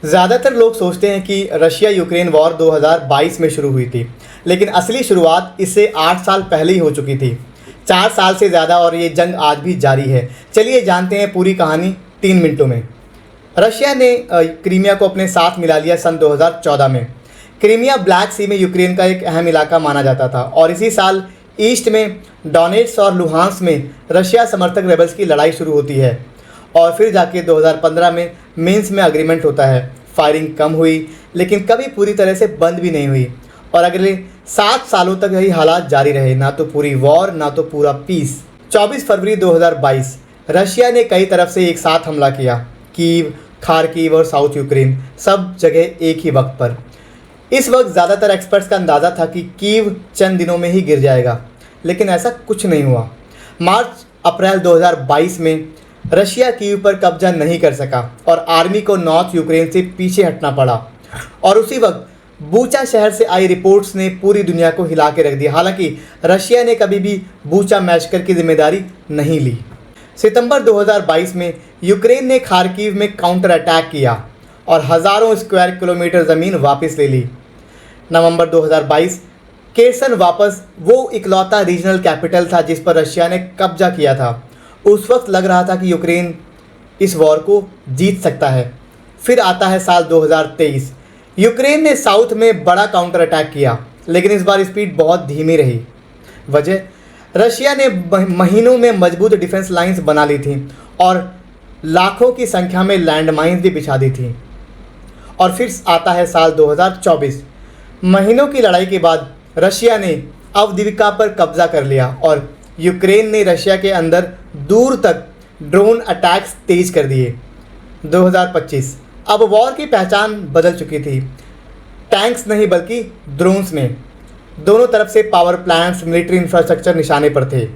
ज़्यादातर लोग सोचते हैं कि रशिया यूक्रेन वॉर 2022 में शुरू हुई थी, लेकिन असली शुरुआत इससे 8 साल पहले ही हो चुकी थी। 4 साल से ज़्यादा और ये जंग आज भी जारी है। चलिए जानते हैं पूरी कहानी 3 मिनटों में। रशिया ने क्रीमिया को अपने साथ मिला लिया सन 2014 में। क्रीमिया ब्लैक सी में यूक्रेन का एक अहम इलाका माना जाता था और इसी साल ईस्ट में डोनेट्स और लुहांस में रशिया समर्थक रेबल्स की लड़ाई शुरू होती है और फिर जाके 2015 में मिन्स्क में अग्रीमेंट होता है। फायरिंग कम हुई लेकिन कभी पूरी तरह से बंद भी नहीं हुई और अगले 7 सालों तक यही हालात जारी रहे, ना तो पूरी वॉर ना तो पूरा पीस। 24 फरवरी 2022 रशिया ने कई तरफ से एक साथ हमला किया। कीव, खार्किव और साउथ यूक्रेन सब जगह एक ही वक्त पर। इस वक्त ज़्यादातर एक्सपर्ट्स का अंदाज़ा था कि कीव चंद दिनों में ही गिर जाएगा, लेकिन ऐसा कुछ नहीं हुआ। मार्च अप्रैल 2022 में रशिया कीव पर कब्जा नहीं कर सका और आर्मी को नॉर्थ यूक्रेन से पीछे हटना पड़ा और उसी वक्त बूचा शहर से आई रिपोर्ट्स ने पूरी दुनिया को हिला के रख दिया। हालांकि रशिया ने कभी भी बूचा मैशकर की जिम्मेदारी नहीं ली। सितंबर 2022 में यूक्रेन ने खार्किव में काउंटर अटैक किया और हज़ारों स्क्वायर किलोमीटर ज़मीन वापस ले ली। नवंबर 2022 केरसन वापस वो इकलौता रीजनल कैपिटल था जिस पर रशिया ने कब्जा किया था। उस वक्त लग रहा था कि यूक्रेन इस वॉर को जीत सकता है। फिर आता है साल 2023। यूक्रेन ने साउथ में बड़ा काउंटर अटैक किया, लेकिन इस बार स्पीड बहुत धीमी रही। वजह, रशिया ने महीनों में मजबूत डिफेंस लाइंस बना ली थी और लाखों की संख्या में लैंडमाइंस भी बिछा दी थी। और फिर आता है साल 2024। महीनों की लड़ाई के बाद रशिया ने अवदिविका पर कब्जा कर लिया और यूक्रेन ने रशिया के अंदर दूर तक ड्रोन अटैक्स तेज कर दिए। 2025 अब वॉर की पहचान बदल चुकी थी। टैंक्स नहीं बल्कि ड्रोन्स में। दोनों तरफ से पावर प्लांट्स, मिलिट्री इंफ्रास्ट्रक्चर निशाने पर थे।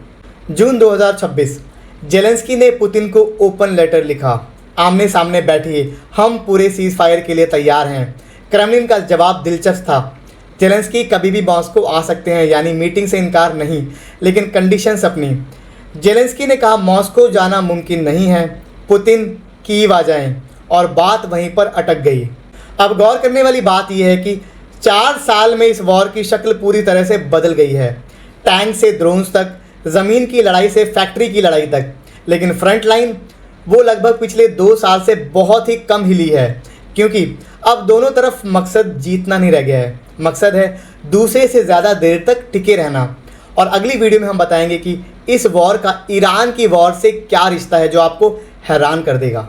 जून 2026 जेलेंस्की ने पुतिन को ओपन लेटर लिखा, आमने सामने बैठिए, हम पूरे सीज फायर के लिए तैयार हैं। क्रेमलिन का जवाब दिलचस्प था, जेलेंस्की कभी भी मॉस्को आ सकते हैं, यानी मीटिंग से इनकार नहीं, लेकिन कंडीशंस अपनी। जेलेंस्की ने कहा मॉस्को जाना मुमकिन नहीं है, पुतिन कीव आ जाएं, और बात वहीं पर अटक गई। अब गौर करने वाली बात यह है कि 4 साल में इस वॉर की शक्ल पूरी तरह से बदल गई है। टैंक से ड्रोन्स तक, ज़मीन की लड़ाई से फैक्ट्री की लड़ाई तक, लेकिन फ्रंट लाइन वो लगभग पिछले 2 साल से बहुत ही कम हिली है, क्योंकि अब दोनों तरफ मकसद जीतना नहीं रह गया है, मकसद है दूसरे से ज़्यादा देर तक टिके रहना। और अगली वीडियो में हम बताएंगे कि इस वॉर का ईरान की वॉर से क्या रिश्ता है जो आपको हैरान कर देगा।